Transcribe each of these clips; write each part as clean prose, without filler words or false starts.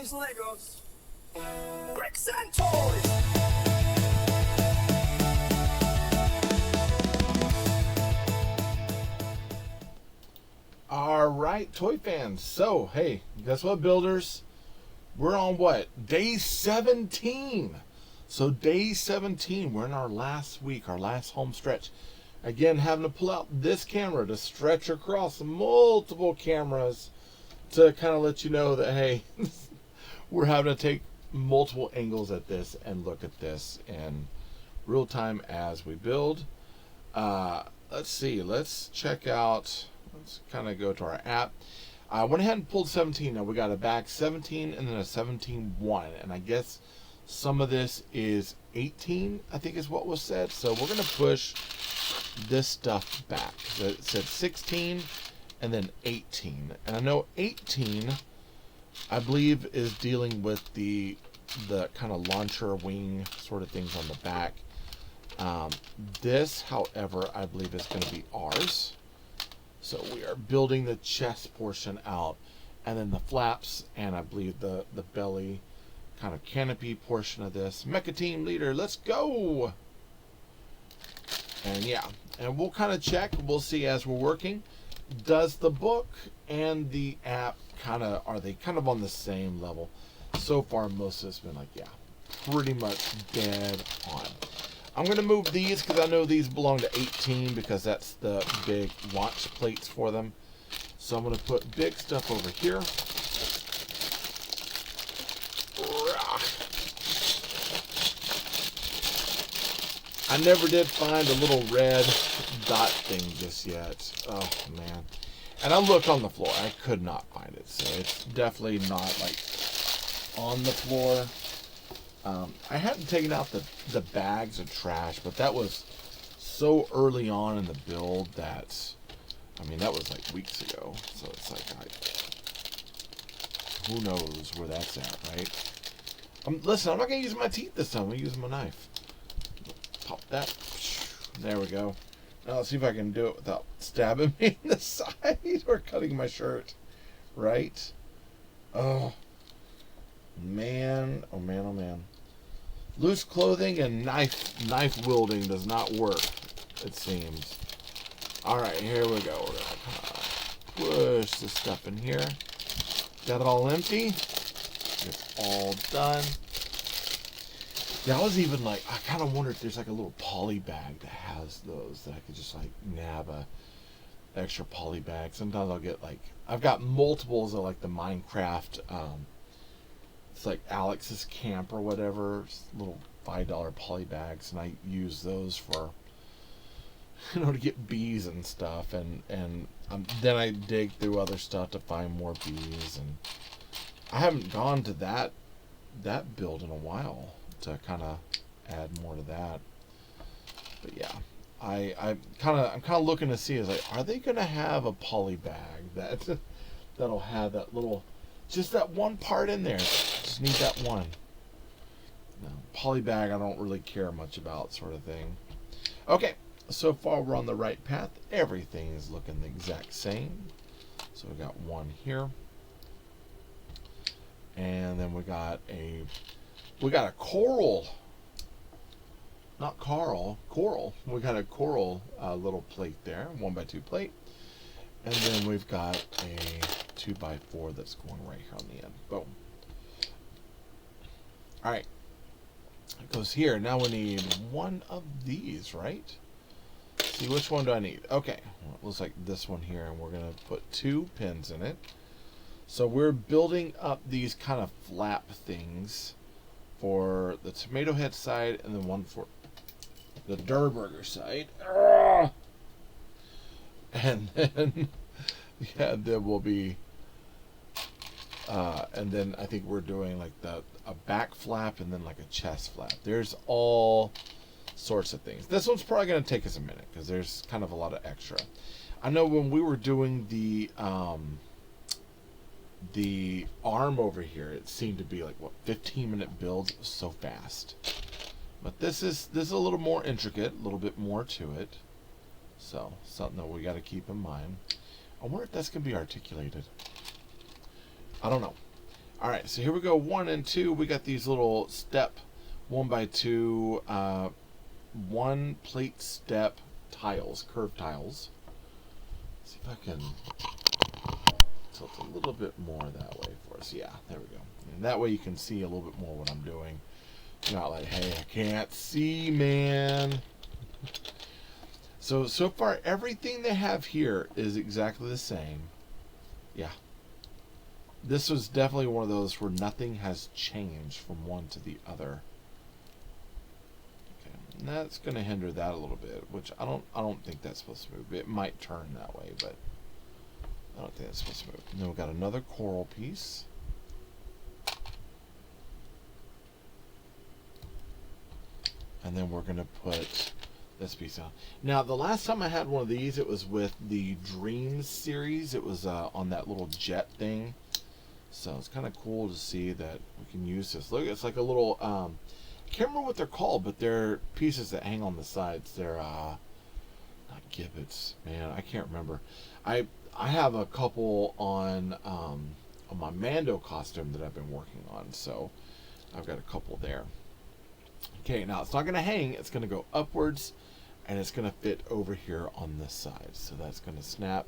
buys Legos, bricks and toys. All right, toy fans. So, hey, guess what, builders? We're on what? Day 17. So, day 17, we're in our last week, our last home stretch. Again, having to pull out this camera to stretch across multiple cameras to kind of let you know that, hey, we're having to take multiple angles at this and look at this in real time as we build. Let's see. Let's check out. Let's kind of go to our app. I went ahead and pulled 17. Now we got a back 17 and then a 17-1. And I guess some of this is 18, I think is what was said. So we're going to push this stuff back. So it said 16 and then 18. And I know 18, I believe, is dealing with the kind of launcher wing sort of things on the back. This, however, I believe is going to be ours. So we are building the chest portion out, and then the flaps, and I believe the belly kind of canopy portion of this. Mecha Team Leader, let's go! And yeah, and we'll kind of check. We'll see as we're working. Does the book and the app are they kind of on the same level? So far, most of it's been like, yeah, pretty much dead on. I'm going to move these because I know these belong to 18 because that's the big launch plates for them. So I'm going to put big stuff over here. I never did find a little red dot thing just yet. Oh, man. And I looked on the floor. I could not find it. So it's definitely not like on the floor. I hadn't taken out the bags of trash, but that was so early on in the build that, I mean, that was like weeks ago. So it's like, who knows where that's at, right? Listen, I'm not going to use my teeth this time. I'm going to use my knife. Pop that. There we go. Now let's see if I can do it without stabbing me in the side or cutting my shirt. Right? Oh, man. Oh, man. Oh, man. Loose clothing and knife wielding does not work, it seems. Alright, here we go. We're going to push this stuff in here. Got it all empty. It's all done. Yeah, I was even like, I kind of wonder if there's like a little poly bag that has those that I could just like nab a extra poly bag. Sometimes I'll get like, I've got multiples of like the Minecraft, it's like Alex's Camp or whatever, little $5 poly bags, and I use those for, to get bees and stuff, and then I dig through other stuff to find more bees, and I haven't gone to that build in a while to kind of add more to that. But yeah, I'm kind of looking to see, is like, are they gonna have a poly bag that'll have that little, just that one part in there? Just need that one. No, poly bag I don't really care much about, sort of thing. Okay, so far we're on the right path. Everything is looking the exact same. So we got one here, and then we got a coral. Not Carl, coral. We got a coral little plate there, 1x2 plate, and then we've got a 2x4 that's going right here on the end. Boom. All right, it goes here. Now we need one of these, right? Let's see, which one do I need? Okay, well, it looks like this one here, and we're gonna put 2 pins in it. So we're building up these kind of flap things for the tomato head side, and then one for the Durr Burger side. And then, yeah, there will be, and then I think we're doing like a back flap and then like a chest flap. There's all sorts of things. This one's probably going to take us a minute because there's kind of a lot of extra. I know when we were doing the arm over here, it seemed to be like, what, 15-minute builds. It was so fast. But this is a little more intricate, a little bit more to it. So something that we got to keep in mind. I wonder if that's going to be articulated. I don't know. All right, so here we go. 1 and 2. We got these little step 1x2 one plate step tiles, curved tiles. Let's see if I can tilt a little bit more that way for us. Yeah, there we go. And that way you can see a little bit more what I'm doing. Not like, hey, I can't see, man. So far, everything they have here is exactly the same. Yeah. This was definitely one of those where nothing has changed from one to the other. Okay, and that's going to hinder that a little bit, which I don't think that's supposed to move. It might turn that way, but I don't think that's supposed to move. And then we've got another coral piece. And then we're going to put this piece on. Now, the last time I had one of these, it was with the Dreams series. It was on that little jet thing. So it's kind of cool to see that we can use this. Look, it's like a little, I can't remember what they're called, but they're pieces that hang on the sides. They're, not gibbets, man, I can't remember. I have a couple on my Mando costume that I've been working on, so I've got a couple there. Okay, now it's not going to hang, it's going to go upwards, and it's going to fit over here on this side. So that's going to snap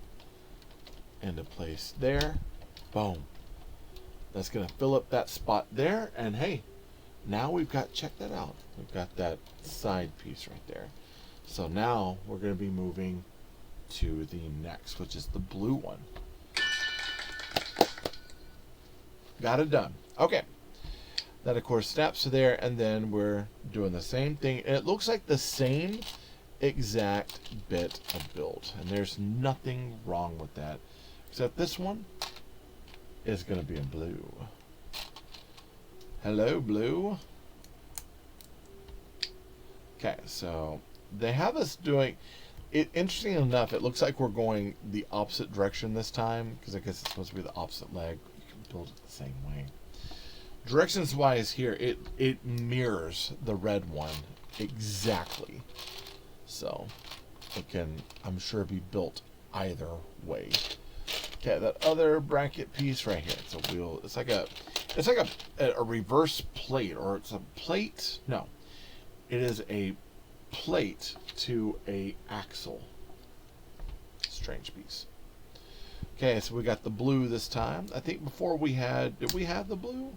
into place there. Boom. That's going to fill up that spot there, and hey, now we've got, check that out, we've got that side piece right there. So now we're going to be moving to the next, which is the blue one. Got it done. Okay. That of course snaps to there, and then we're doing the same thing. And it looks like the same exact bit of build, and there's nothing wrong with that, except this one is going to be in blue. Hello, blue. Okay, so they have us doing it. Interesting enough, it looks like we're going the opposite direction this time, because I guess it's supposed to be the opposite leg. You can build it the same way. Directions wise here, it mirrors the red one exactly. So it can, I'm sure, be built either way. Okay, that other bracket piece right here, it's a wheel. It's like a reverse plate, or it's a plate. No, it is a plate to a axle. Strange piece. Okay, so we got the blue this time. I think before we had, did we have the blue?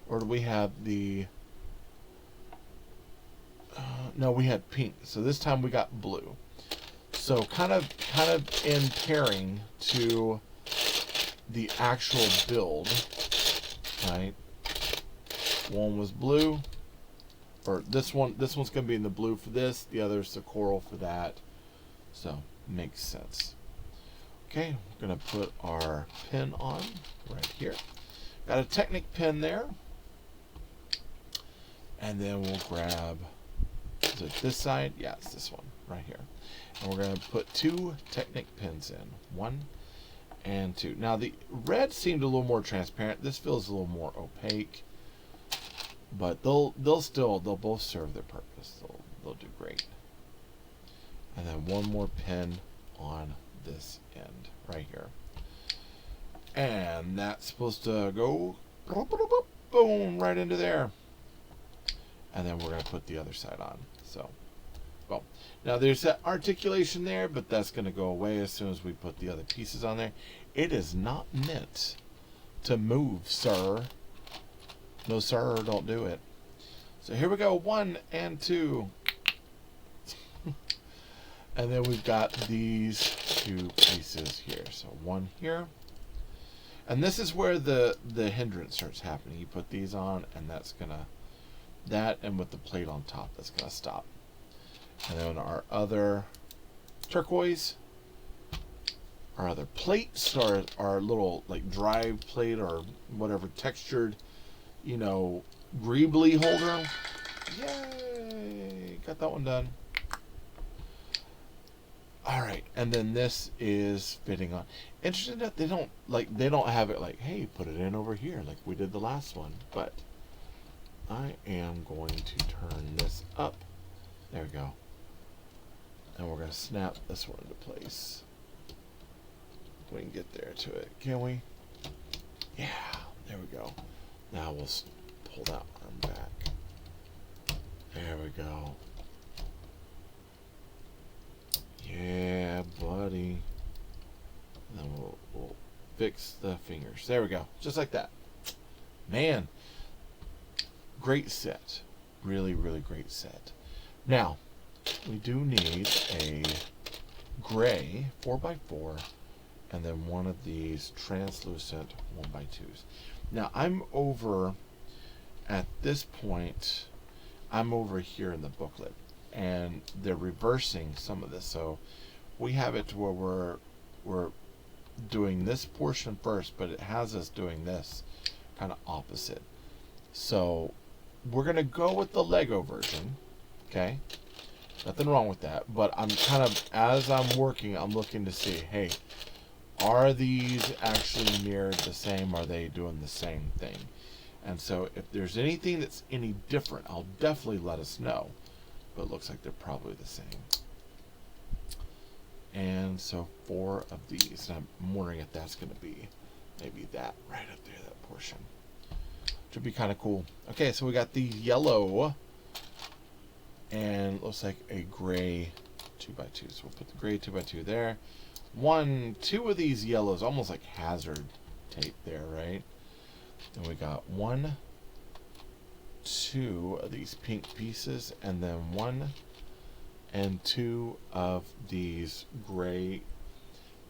Or do we have the... no, we had pink. So this time we got blue. So kind of in pairing to the actual build, right? One was blue, or this one's going to be in the blue for this. The other's the coral for that. So makes sense. Okay, we're going to put our pin on right here. Got a Technic pin there. And then we'll grab, is it this side? Yeah, it's this one right here. And we're going to put 2 Technic pins in. 1 and 2. Now the red seemed a little more transparent. This feels a little more opaque. But they'll both serve their purpose. They'll do great. And then one more pin on this end right here. And that's supposed to go boom right into there. And then we're going to put the other side on. So, boom. Now there's that articulation there, but that's going to go away as soon as we put the other pieces on there. It is not meant to move, sir. No, sir, don't do it. So here we go, 1 and 2. And then we've got these 2 pieces here. So one here. And this is where the hindrance starts happening. You put these on, and that's going to... that, and with the plate on top, that's going to stop. And then our other turquoise, our other plates, our little like drive plate or whatever textured, you know, greebly holder. Yay! Got that one done. All right, and then this is fitting on. Interesting that they don't have it like, hey, put it in over here like we did the last one, but I am going to turn this up. There we go. And we're going to snap this one into place. We can get there to it, can we? Yeah, There we go. Now we'll pull that arm back. There we go. Yeah, buddy. And then we'll fix the fingers. There we go. Just like that. Man, great set. Really, really great set. Now, we do need a gray 4x4 and then one of these translucent 1x2s. Now, I'm over at this point, I'm over here in the booklet, and they're reversing some of this. So we have it to where we're doing this portion first, but it has us doing this kind of opposite. So we're going to go with the Lego version, okay? Nothing wrong with that, but I'm kind of, as I'm working, I'm looking to see, hey, are these actually mirrored the same? Are they doing the same thing? And so if there's anything that's any different, I'll definitely let us know. But it looks like they're probably the same. And so 4 of these. And I'm wondering if that's going to be maybe that right up there, that portion. Which would be kind of cool. Okay, so we got the yellow. And it looks like a gray 2x2. So we'll put the gray 2x2 there. 2 of these yellows, almost like hazard tape there, right? And we got 1, 2 of these pink pieces, and then 1 and 2 of these gray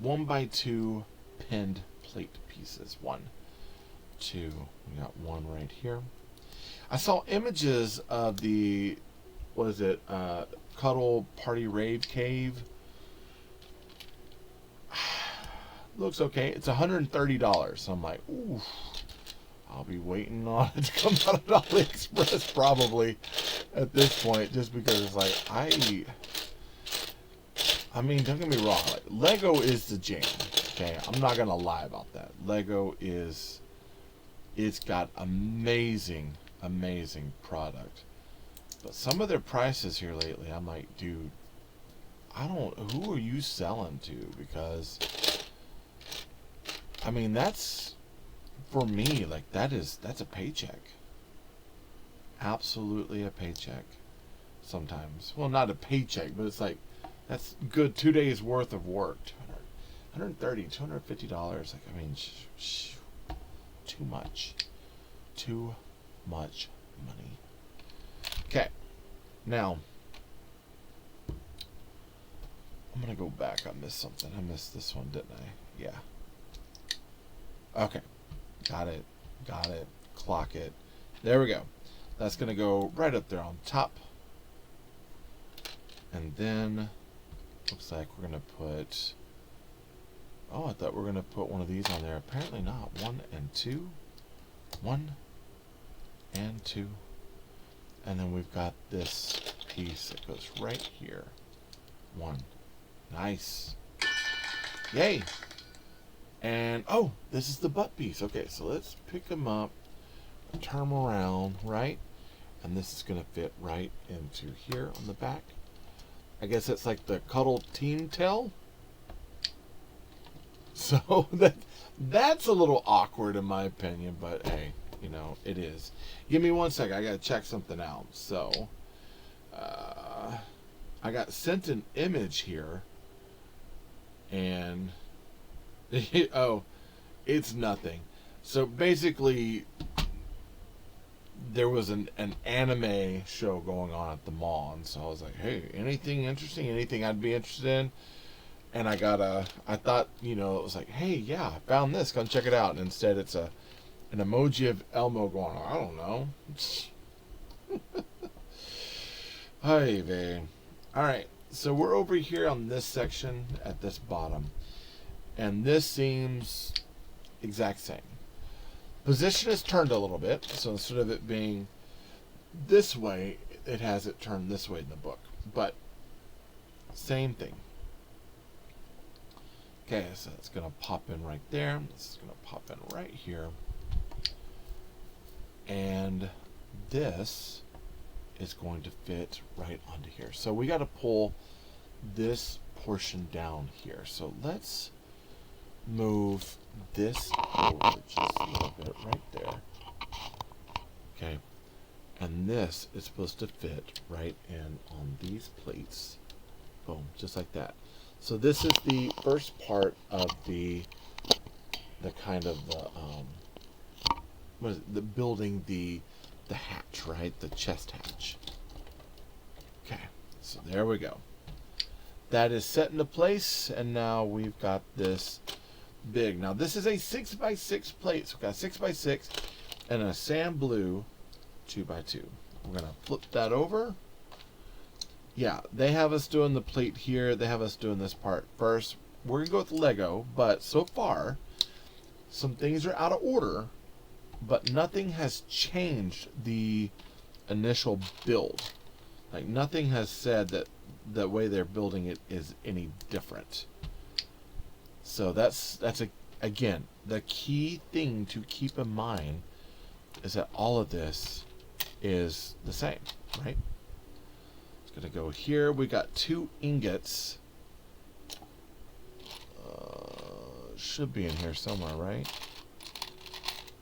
1x2 pinned plate pieces. 1, 2. We got 1 right here. I saw images of the, what is it, Cuddle Party Rave Cave. Looks okay. It's $130. So I'm like, ooh, I'll be waiting on it to come out of AliExpress probably at this point, just because it's like, I mean, don't get me wrong, like, Lego is the jam. Okay, I'm not gonna lie about that. Lego is, it's got amazing product, but some of their prices here lately, I'm like, dude, who are you selling to? Because I mean, that's, for me, like, that's a paycheck. Absolutely a paycheck. Sometimes. Well, not a paycheck, but it's like, that's good 2 days worth of work. $130, $250. Like, I mean, too much. Too much money. Okay. Now, I'm going to go back. I missed something. I missed this one, didn't I? Yeah. Okay, got it, clock it. There we go. That's going to go right up there on top. And then, looks like we're going to put, oh, I thought we were going to put one of these on there. Apparently not. 1 and 2. 1 and 2. And then we've got this piece that goes right here. 1. Nice. Yay. And, oh, this is the butt piece. Okay, so let's pick them up, turn them around, right? And this is going to fit right into here on the back. I guess it's like the Cuddle Team tail. So that's a little awkward in my opinion, but hey, you know, it is. Give me 1 second. I got to check something out. So, I got sent an image here, and oh, it's nothing. So basically, there was an anime show going on at the mall, and so I was like, hey, anything interesting, anything I'd be interested in? And I thought, you know, it was like, hey, yeah, I found this, come check it out. And instead it's an emoji of Elmo going, I don't know. Hi, babe. Alright, so we're over here on this section at this bottom. And this seems exact same. Position is turned a little bit, so instead of it being this way, it has it turned this way in the book. But same thing. Okay, so it's going to pop in right there. This is going to pop in right here. And this is going to fit right onto here. So we got to pull this portion down here. So let's move this over just a little bit right there. Okay. And this is supposed to fit right in on these plates. Boom, just like that. So this is the first part of the kind of the what is it? The building the hatch, right? The chest hatch. Okay, so there we go. That is set into place, and now we've got this big. Now this is a 6x6 plate. So we've got 6x6 and a sand blue 2x2. We're gonna flip that over. Yeah, they have us doing the plate here. They have us doing this part first. We're gonna go with Lego, but so far, some things are out of order, but nothing has changed the initial build. Like nothing has said that the way they're building it is any different. So that's again, the key thing to keep in mind is that all of this is the same, right? It's gonna go here. We got 2 ingots. Should be in here somewhere, right?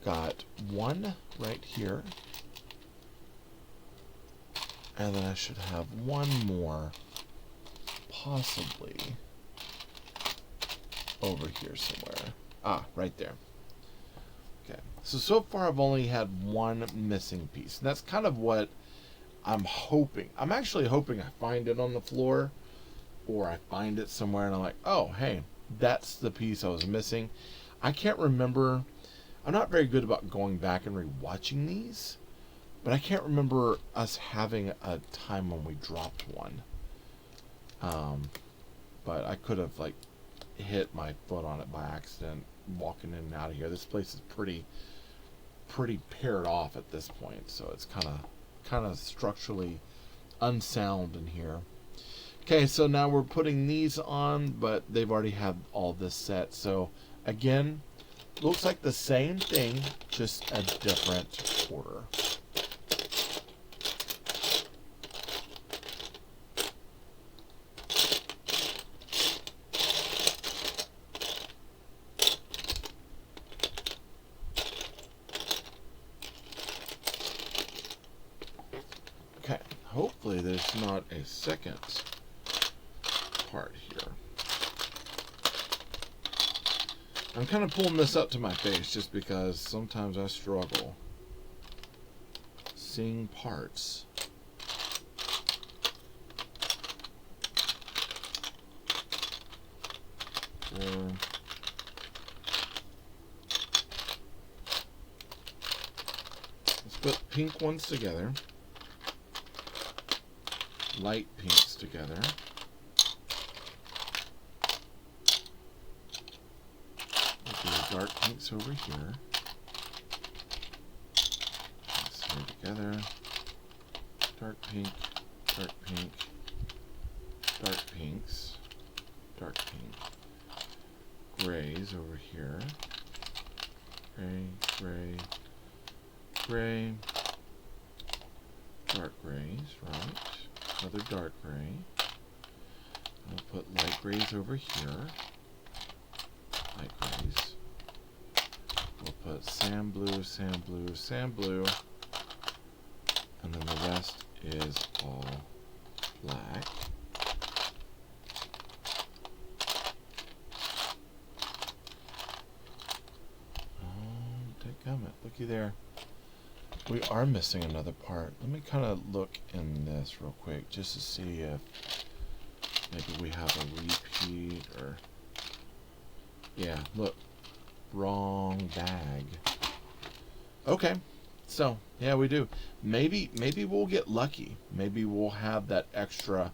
Got 1 right here. And then I should have 1 more possibly over here somewhere. Ah, right there. Okay. So far I've only had 1 missing piece. And that's kind of what I'm hoping. I'm actually hoping I find it on the floor, or I find it somewhere and I'm like, oh, hey, that's the piece I was missing. I can't remember. I'm not very good about going back and rewatching these, but I can't remember us having a time when we dropped one. But I could have like hit my foot on it by accident walking in and out of here. This place is pretty paired off at this point, so it's kind of structurally unsound in here. Okay, so now we're putting these on, but they've already had all this set. So again, looks like the same thing, just a different order. Okay, hopefully there's not a second part here. I'm kind of pulling this up to my face just because sometimes I struggle seeing parts. Let's put pink ones together, light pinks together. Dark pinks over here. Let's here together. Dark pink, dark pink, dark pinks, dark pink. Grays over here. Gray, gray, gray. Dark grays, right. Another dark gray. I'll put light grays over here. Light grays. We'll put sand blue, sand blue, sand blue, and then the rest is all black. Oh, dadgummit, looky there. We are missing another part. Let me kind of look in this real quick just to see if maybe we have a repeat or... Yeah, look. Wrong bag. Okay, so yeah, we do. Maybe we'll get lucky. Maybe we'll have that extra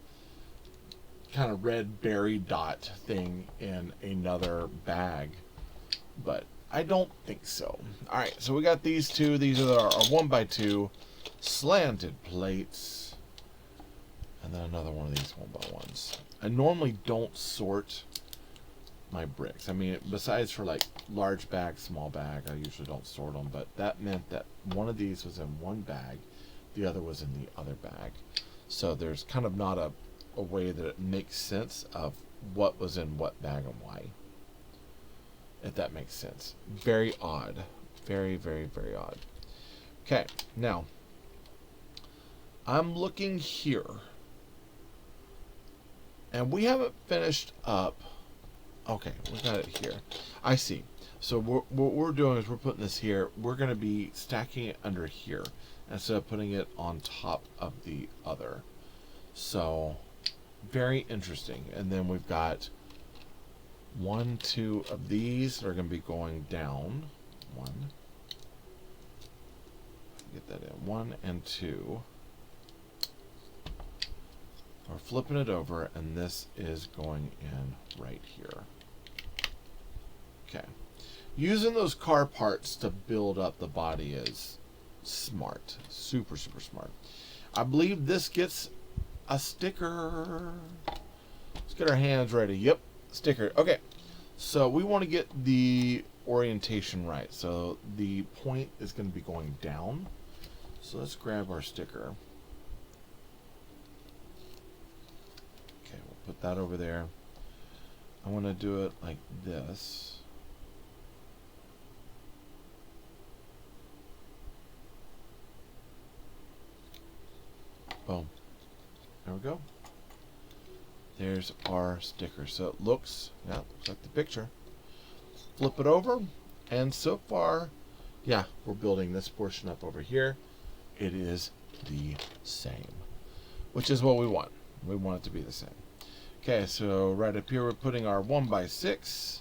kind of red berry dot thing in another bag, but I don't think so. All right, so we got these 2. These are our 1x2 slanted plates, and then another one of these 1x1s. I normally don't sort my bricks. I mean, besides for like large bag, small bag, I usually don't sort them, but that meant that one of these was in one bag, the other was in the other bag. So there's kind of not a way that it makes sense of what was in what bag and why. if that makes sense. Very odd. Very, very, very odd. Okay, now, I'm looking here. And we haven't finished up. Okay, we got it here. I see. So what we're doing is we're putting this here. We're going to be stacking it under here instead of putting it on top of the other. So, very interesting. And then we've got 1, 2 of these that are going to be going down. 1. Get that in. 1 and 2. We're flipping it over, and this is going in right here. Okay. Using those car parts to build up the body is smart. Super, super smart. I believe this gets a sticker. Let's get our hands ready. Yep, sticker. Okay. So we want to get the orientation right. So the point is going to be going down. So let's grab our sticker. Okay, we'll put that over there. I want to do it like this. Boom. There we go. There's our sticker. So it looks, yeah, looks like the picture. Flip it over, and so far, yeah, we're building this portion up over here. It is the same, which is what we want. We want it to be the same. Okay, so right up here we're putting our 1x6,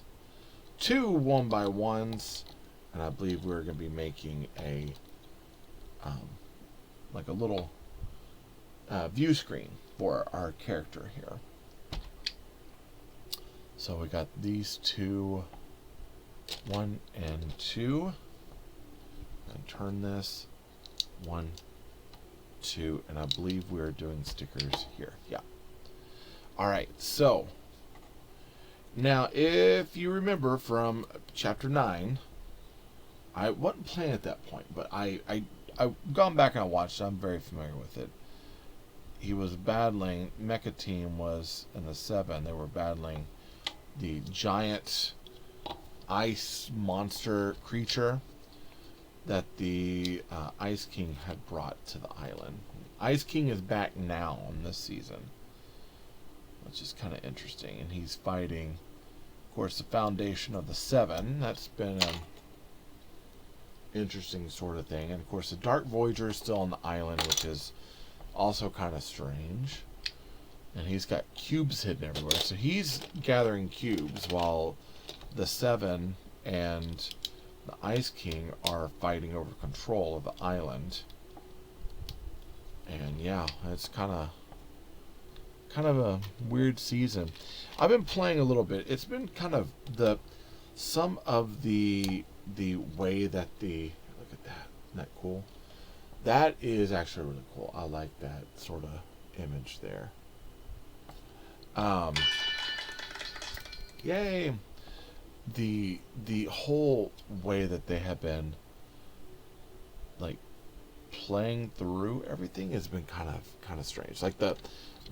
2 1x1s, and I believe we're going to be making a like a little view screen for our character here. So we got these two, 1 and 2, and turn this 1, 2, and I believe we're doing stickers here. Yeah. All right. So now, if you remember from chapter 9, I wasn't playing at that point, but I've gone back and I watched. I'm very familiar with it. He was battling, Mecha Team was in the 7. They were battling the giant ice monster creature that the Ice King had brought to the island. Ice King is back now in this season, which is kind of interesting. And he's fighting, of course, the foundation of the 7. That's been an interesting sort of thing. And, of course, the Dark Voyager is still on the island, which is also kind of strange. And he's got cubes hidden everywhere. So he's gathering cubes while the 7 and the Ice King are fighting over control of the island. And yeah, it's kind of a weird season. I've been playing a little bit. It's been kind of some of the way that look at that. Isn't that cool? That is actually really cool. I like that sort of image there. Yay! The whole way that they have been like playing through everything has been kind of strange. Like the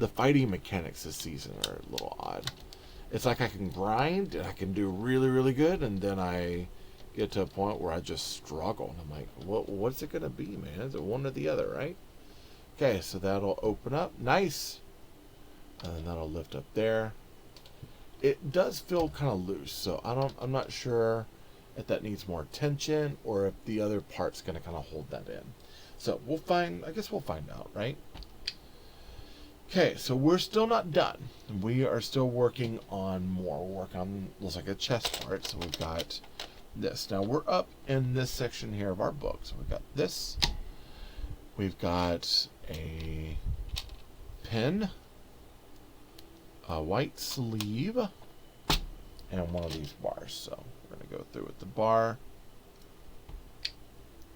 fighting mechanics this season are a little odd. It's like I can grind and I can do really, really good, and then I get to a point where I just struggle, and I'm like, what's it gonna be, man? Is it one or the other, right? Okay, so that'll open up. Nice. And then that'll lift up there. It does feel kind of loose, so I'm not sure if that needs more attention or if the other part's gonna kind of hold that in. So I guess we'll find out, right? Okay, so we're still not done. We are still working on more. We're working on, looks like a chest part. So we've got this. Now we're up in this section here of our book. So we've got this. We've got a pin, a white sleeve, and one of these bars. So we're going to go through with the bar,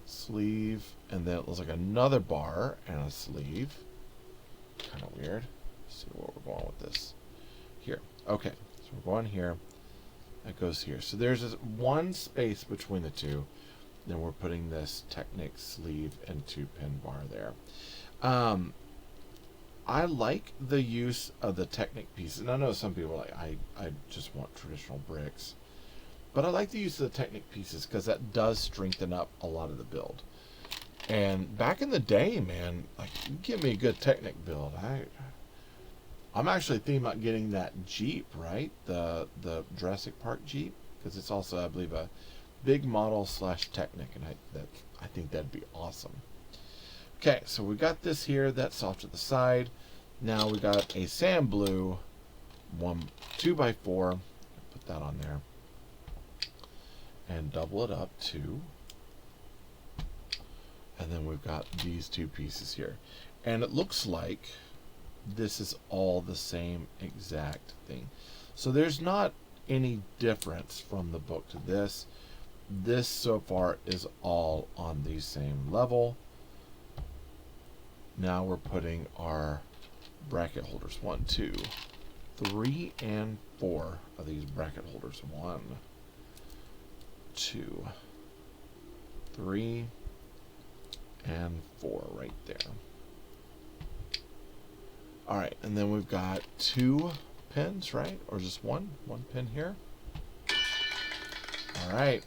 sleeve, and then it looks like another bar and a sleeve. Kind of weird. Let's see where we're going with this. Here. Okay. So we're going here. That goes here. So there's this one space between the two. Then we're putting this Technic sleeve and 2-pin bar there. I like the use of the Technic pieces. And I know some people are like, I just want traditional bricks. But I like the use of the Technic pieces because that does strengthen up a lot of the build. And back in the day, man, like, you give me a good Technic build. I'm actually thinking about getting that Jeep, right? The Jurassic Park Jeep, because it's also, I believe, a big model / Technic, and I think that'd be awesome. Okay, so we got this here. That's off to the side. Now we got a sand blue 2x4. Put that on there. And double it up too. And then we've got these two pieces here. And it looks like this is all the same exact thing. So there's not any difference from the book to this. This so far is all on the same level. Now we're putting our bracket holders. 1, 2, 3, and 4 of these bracket holders. 1, 2, 3, and 4 right there. Alright, and then we've got 2 pins, right? Or just one pin here. Alright.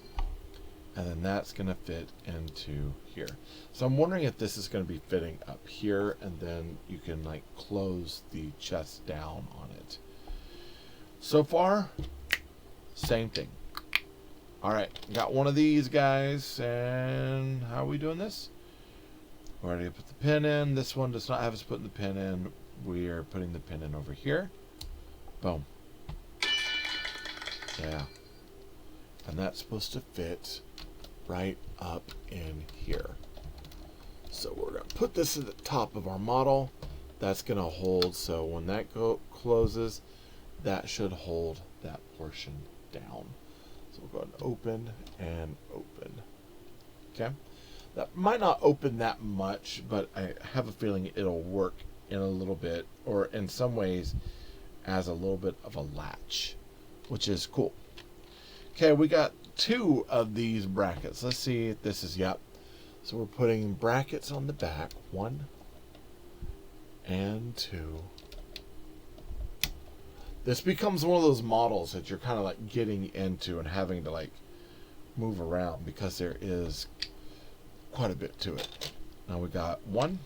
And then that's going to fit into here. So I'm wondering if this is going to be fitting up here, and then you can like close the chest down on it. So far, same thing. Alright, got one of these guys, and how are we doing this? We're already put the pin in. This one does not have us putting the pin in. We are putting the pin in over here. Boom. Yeah. And that's supposed to fit right up in here. So we're going to put this at the top of our model. That's going to hold, so when that closes, that should hold that portion down. So we'll go ahead and open and open. Okay. That might not open that much, but I have a feeling it'll work in a little bit, or in some ways as a little bit of a latch, which is cool. Okay, we got 2 of these brackets. Let's see if this is, yep. So we're putting brackets on the back. 1 and 2. This becomes one of those models that you're kind of like getting into and having to like move around because there is quite a bit to it. Now we got 1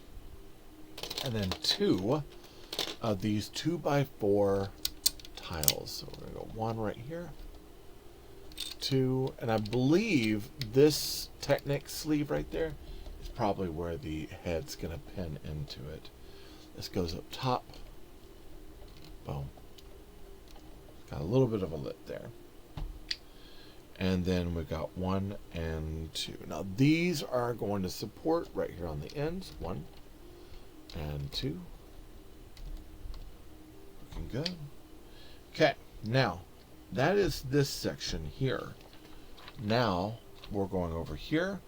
and then 2 of these 2x4 tiles. So we're going to go 1 right here. 2, and I believe this Technic sleeve right there is probably where the head's going to pin into it. This goes up top. Boom. Got a little bit of a lip there. And then we got 1 and 2. Now these are going to support right here on the ends. 1 and 2. Looking good. Okay, now that is this section here. Now we're going over here,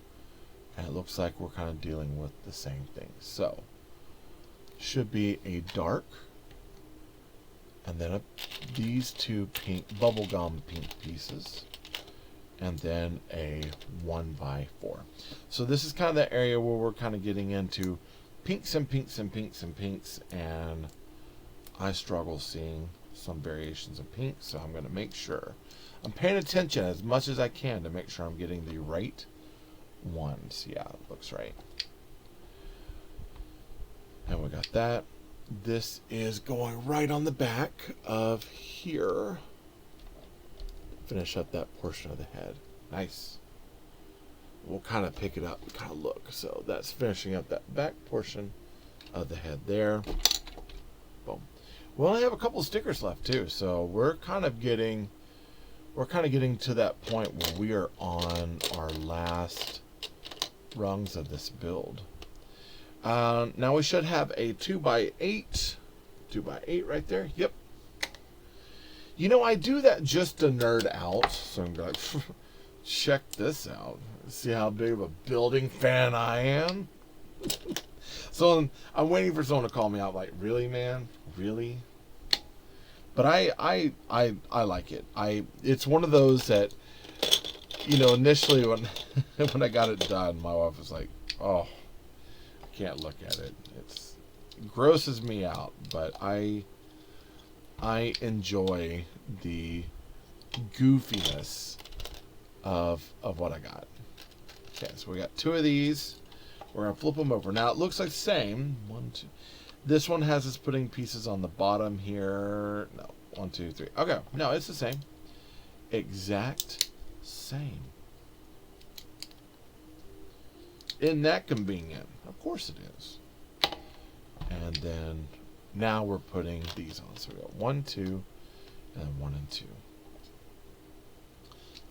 and it looks like we're kind of dealing with the same thing. So should be a dark, and then these 2 pink bubblegum pink pieces, and then a 1x4. So this is kind of the area where we're kind of getting into pinks and pinks and pinks and pinks, and I struggle seeing some variations of pink, so I'm going to make sure I'm paying attention as much as I can to make sure I'm getting the right ones. Yeah, it looks right. And we got that. This is going right on the back of here. Finish up that portion of the head. Nice. We'll kind of pick it up and kind of look. So that's finishing up that back portion of the head there. Boom. We only have a couple of stickers left too, so we're kind of getting to that point where we are on our last rungs of this build. Now we should have a 2x8 right there. Yep. You know, I do that just to nerd out, so I'm going to check this out. See how big of a building fan I am. So I'm waiting for someone to call me out, like, really, man? Really? But I like it. It's one of those that, you know, initially when when I got it done, my wife was like, oh, I can't look at it. It grosses me out, but I enjoy the goofiness of what I got. Okay, so we got 2 of these. We're going to flip them over. Now, it looks like the same. 1, 2. This one has us putting pieces on the bottom here. No, 1, 2, 3. Okay, no, it's the same. Exact same. Isn't that convenient? Of course it is. And then now we're putting these on. So we got 1, 2, and then 1 and 2.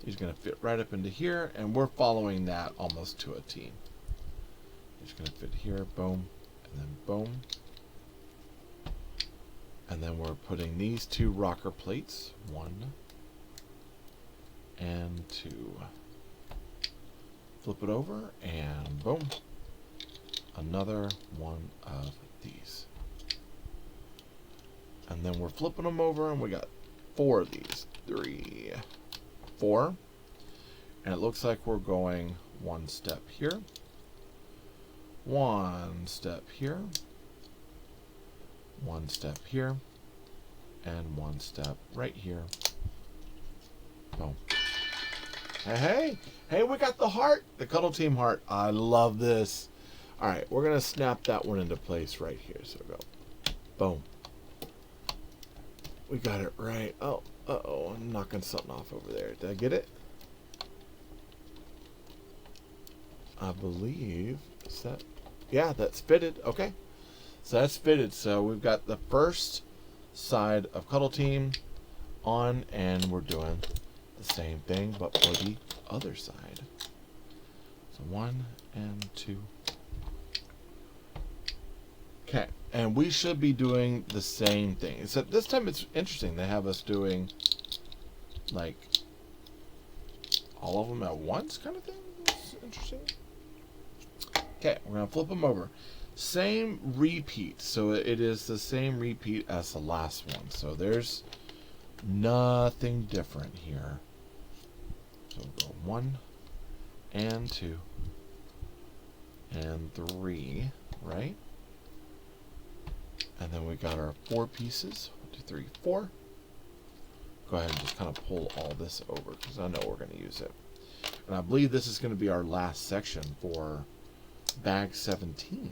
He's going to fit right up into here, and we're following that almost to a T. He's going to fit here, boom, and then boom. And then we're putting these 2 rocker plates, 1 and 2. Flip it over, and boom, another one of these. And then we're flipping them over, and we got 4 of these. 3, 4. And it looks like we're going 1 step here, 1 step here, 1 step here, and 1 step right here. Boom. Hey, we got the heart, the Cuddle Team heart. I love this. All right, we're gonna snap that one into place right here. So go, boom. We got it right. Oh, uh-oh, I'm knocking something off over there. Did I get it? I believe, is that, yeah, that's fitted. Okay, so that's fitted. So we've got the first side of Cuddle Team on, and we're doing the same thing, but for the other side. So 1 and 2. Okay, and we should be doing the same thing, except this time it's interesting. They have us doing like all of them at once kind of thing. It's interesting. Okay, we're going to flip them over. Same repeat. So it is the same repeat as the last one. So there's nothing different here. So we'll go 1 and 2 and 3, right? And then we got our 4 pieces. 1, 2, 3, 4. Go ahead and just kind of pull all this over because I know we're going to use it. And I believe this is going to be our last section for bag 17.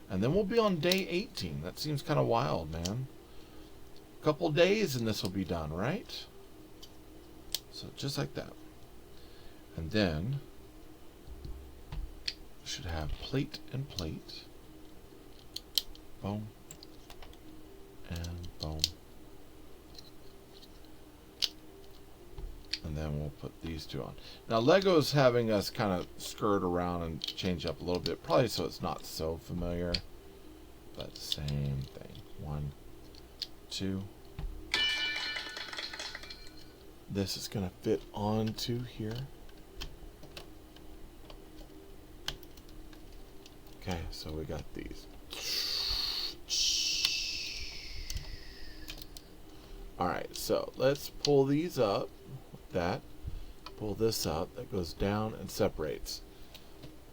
And then we'll be on day 18. That seems kind of wild, man. A couple days and this will be done, right? So just like that. And then we should have plate and plate. Boom. And boom. And then we'll put these 2 on. Now Lego's having us kind of skirt around and change up a little bit, probably so it's not so familiar, but same thing. 1, 2. This is going to fit onto here. Okay, so we got these. Alright, so let's pull these up. That. Pull this up. That goes down and separates.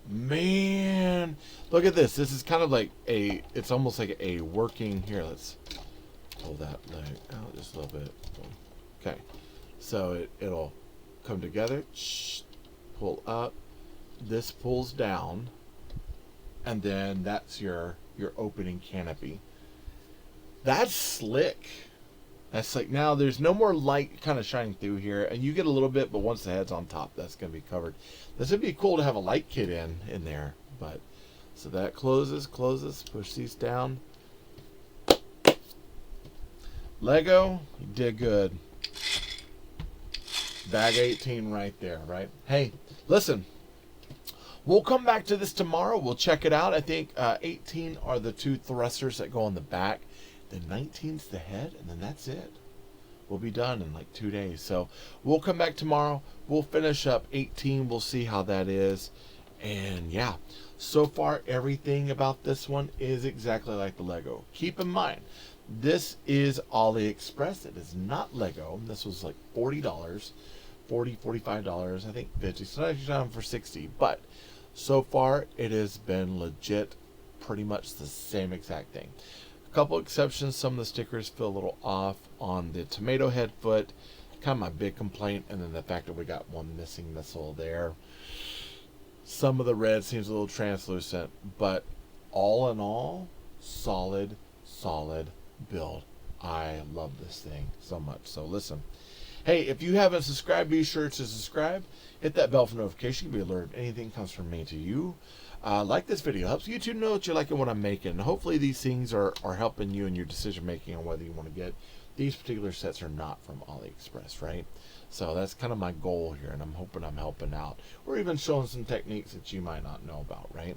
Man! Look at this. This is kind of like a, it's almost like a working, here, let's pull that leg out just a little bit. Okay. So it'll come together. Pull up. This pulls down. And then that's your opening canopy. That's slick. That's like, now there's no more light kind of shining through here, and you get a little bit, but once the head's on top, that's going to be covered. This would be cool to have a light kit in there, but so that closes, push these down. Lego, you did good. Bag 18 right there, right? Hey, listen, we'll come back to this tomorrow. We'll check it out. I think 18 are the 2 thrusters that go on the back. The 19's the head, and then that's it. We'll be done in like 2 days. So we'll come back tomorrow. We'll finish up 18. We'll see how that is. And yeah, so far everything about this one is exactly like the Lego. Keep in mind, this is AliExpress. It is not Lego. This was like $40, $40, $45, I think 50. So I got them for 60. But so far it has been legit, pretty much the same exact thing. Couple exceptions, some of the stickers feel a little off on the tomato head foot Kind of my big complaint, and then the fact that we got one missing missile there. Some of the red seems a little translucent, but all in all, solid build. I love this thing so much. So listen, hey, if you haven't subscribed, be sure to subscribe. Hit that bell for notification. You'll be alerted if anything comes from me to you. Like this video. Helps YouTube know that you like what I'm making. Hopefully these things are helping you in your decision making on whether you want to get these particular sets or not from AliExpress, right? So that's kind of my goal here, and I'm hoping I'm helping out, or even showing some techniques that you might not know about, right?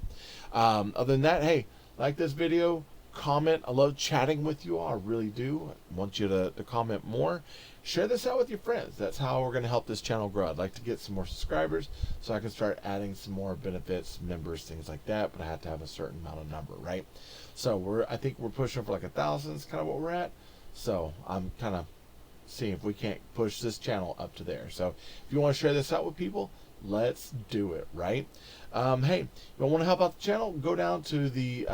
Other than that, hey, like this video, comment. I love chatting with you all. I really do. I want you to comment more. Share this out with your friends. That's how we're going to help this channel grow. I'd like to get some more subscribers so I can start adding some more benefits, members, things like that, but I have to have a certain amount of number, right? So I think we're pushing for like 1,000 is kind of what we're at. So I'm kind of seeing if we can't push this channel up to there. So if you want to share this out with people, let's do it, right? Hey, if you want to help out the channel, go down to the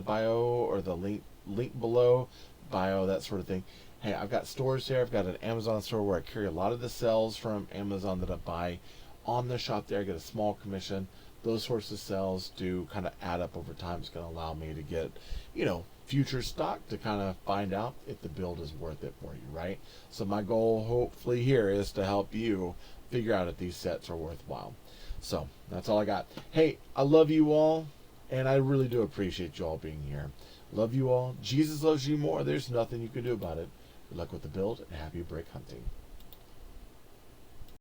bio or the link below, bio, that sort of thing. Hey, I've got stores there. I've got an Amazon store where I carry a lot of the sales from Amazon that I buy on the shop there. I get a small commission. Those sorts of sales do kind of add up over time. It's going to allow me to get, future stock to kind of find out if the build is worth it for you, right? So my goal, hopefully, here is to help you figure out if these sets are worthwhile. So that's all I got. Hey, I love you all, and I really do appreciate you all being here. Love you all. Jesus loves you more. There's nothing you can do about it. Good luck with the build, and happy break hunting.